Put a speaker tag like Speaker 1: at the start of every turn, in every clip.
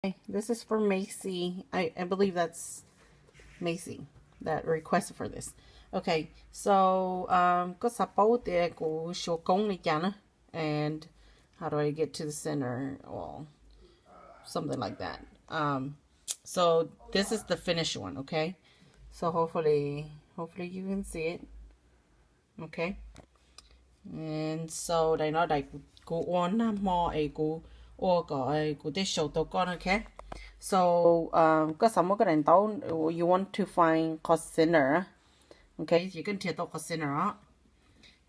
Speaker 1: Okay, this is for Macy. I believe that's Macy that requested for this. Okay, so có support there của số công này chả and how do I get to the center? Well, something like that. So this is the finished one. Okay, so hopefully you can see it. Okay, and so they know like go on more a go or go a go this show to go. Okay. So có some cái đèn tấu you want to find cosine. Okay, chỉ cần thiết tấu cosine á.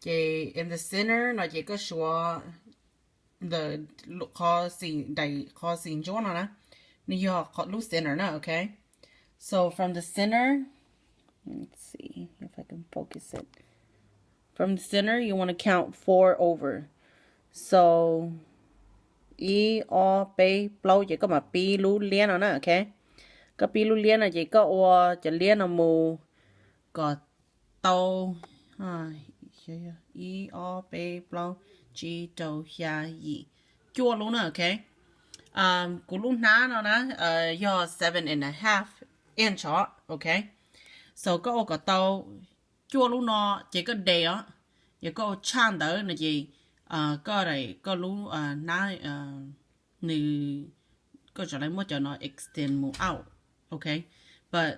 Speaker 1: Thì in the center nó chỉ có số the cosine đại cosine cho nó nè. Nếu you có lúc center nè, okay. So from the center, let's see if I can focus it. From the center, you want to count 4 over. So o p lâu chỉ có mà pi lu liên nó nè, ok. Cái pi lu liên là chỉ có o chỉ liên là mù có tàu o p lâu chỉ tàu ya gì chua luôn nè, ok. Cú lu ná nó nè do 7.5 inch đó, ok. So có o có tàu chua luôn nó chỉ có đề á, chỉ có chan đỡ là gì có này có lú ná nữ có trở lại một cho nó extend more out, okay, but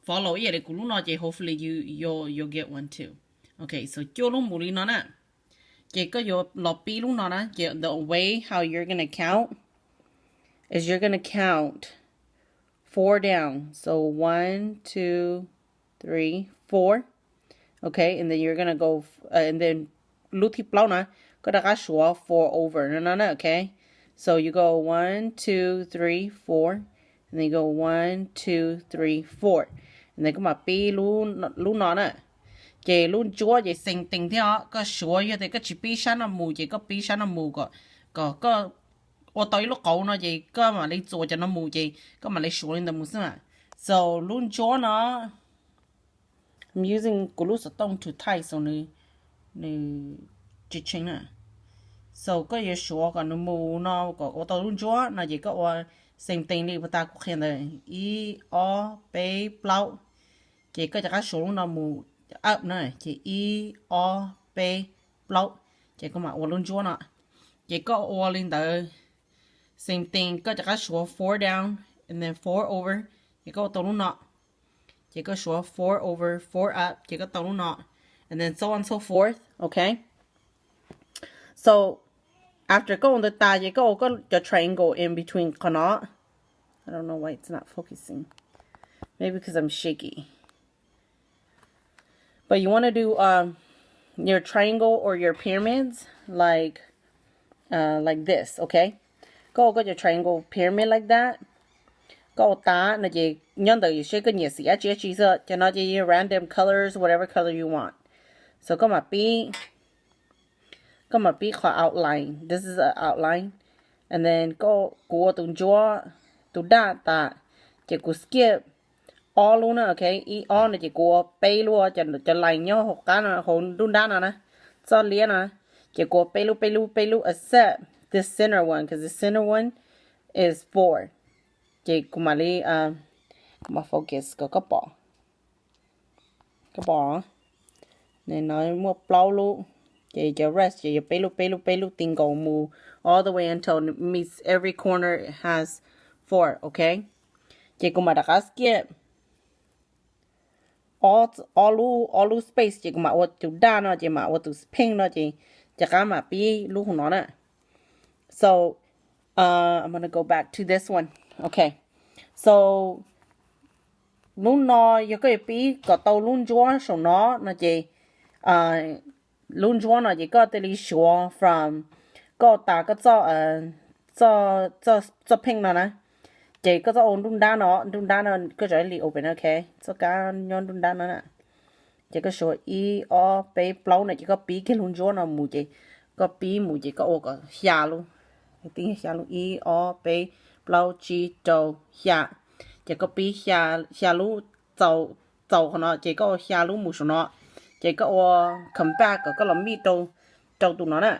Speaker 1: follow it cũng lúc nó chỉ hopefully you'll get one too, okay. So cho lúc mù đi nó nè chỉ có vô lobby lúc nó nè chỉ the way how you're gonna count is you're gonna count 4 down, so 1 2 3 4, okay, and then you're gonna go and then lúc thì bao nè có đã số 4 over no, okay. So you go 1 2 3 4 and then you go 1 2 3 4 and then có mà pi lu nó nè chỉ luôn chúa chỉ sinh tình theo có số như thế có chỉ pi sáng là mù chỉ có pi sáng là mù có ô tới lúc cậu nó chỉ có mà lấy chúa cho nó mù chỉ có mà lấy số lên tầm mù mà. So luôn chúa nó I'm using glutathione to tie so nè chỉ chính nè. So có yếu số còn nó mù nó có ô tô luôn chúa nó chỉ có same thing đi ta cũng khen rồi o p plau chỉ có các số nó mù up nữa chỉ o p plau chỉ có mà ô luôn chúa nè chỉ có ô lên tới same thing có các số 4 down and then 4 over chỉ có ô tô luôn nọ chỉ có số 4 over 4 up chỉ có tô luôn nọ and then so on so forth, okay. So after going the ta you go the triangle in between kana. I don't know why it's not focusing. Maybe because I'm shaky. But you want to do your triangle or your pyramids like this, okay? Go your triangle pyramid like that. Go ta là gì nhân từ sẽ có nhiều sĩ chỉ cho nó chỉ random colors whatever color you want. So có mà be khỏi outline. This is an outline. And then go từng chỗ từ đa ta chỉ có skip all luôn nè, okay. All là chỉ có pay luôn cho lại nhau học cái là hồn đun đa nè so liền nè chỉ có pay lu except this center one because the center one is 4 chỉ có mà đi mà focus có bỏ nên nói mua plau luôn chỉ cho rest chỉ pay lu tình cầu mù all the way until it meets every corner it has 4, okay. Chỉ có mà đã skip all space chỉ có mà ở chỗ đa nó chỉ mà ở chỗ pink nó chỉ cả mà pi lu của nó nè. So I'm gonna go back to this one, okay. So luôn nó giờ cái pi có tàu luôn chúa số nó chỉ luôn chúa nó chỉ có tới số from có ta có cho pink nó nè chỉ có ôn đun đá nó có trở lại open, okay. So cả nhon đun đá nó nè chỉ có số o p plau này chỉ có pi cái luôn chúa nó mù chỉ có pi mù chỉ có ô có xa luôn tiếng xa luôn o p plau chi trâu xa chỉ có pi xa luôn dầu của nó chỉ có xa luôn mù số nó chỉ có ô come back có là mi trâu tụi nó nè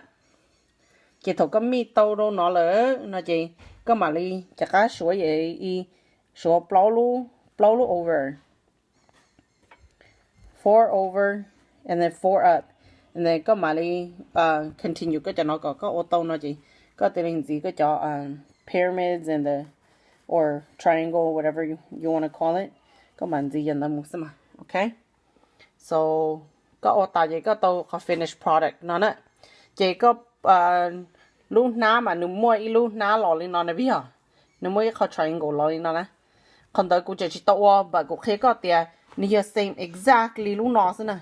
Speaker 1: chỉ thầu có mi tàu đâu nó lỡ nó chỉ có mà đi chả cá số vậy y số blow lu over 4 over and then 4 up and then có mà đi continue cái cho nó có ô tô nó chỉ có tiền gì cái cho pyramids and the or triangle whatever you want to call it có mà gì dần là một xem mà okay so có ô tô gì có tô có finished product nó nè chỉ có lúc ná mà nếu mua ít lúc ná lò lên nó này biết hả nếu mua ít có triangle lò lên nó nè còn tới cũng chỉ tao và cũng khi có tiền như same exactly lúc nó thế nè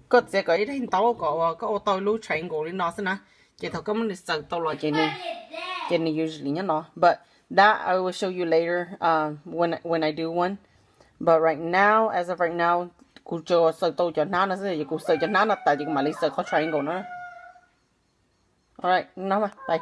Speaker 1: có chỉ có ít hình tao có ô tô lúc triangle lên nó thế nè chỉ thằng có mình sợ tao lò chỉ này usually nhá nó but that I will show you later when I do one but right now as of right now cô cho sợ tôi cho nó sẽ cô sợ cho nó tại vì mà lấy sợ có triangle nó alright nó mà bye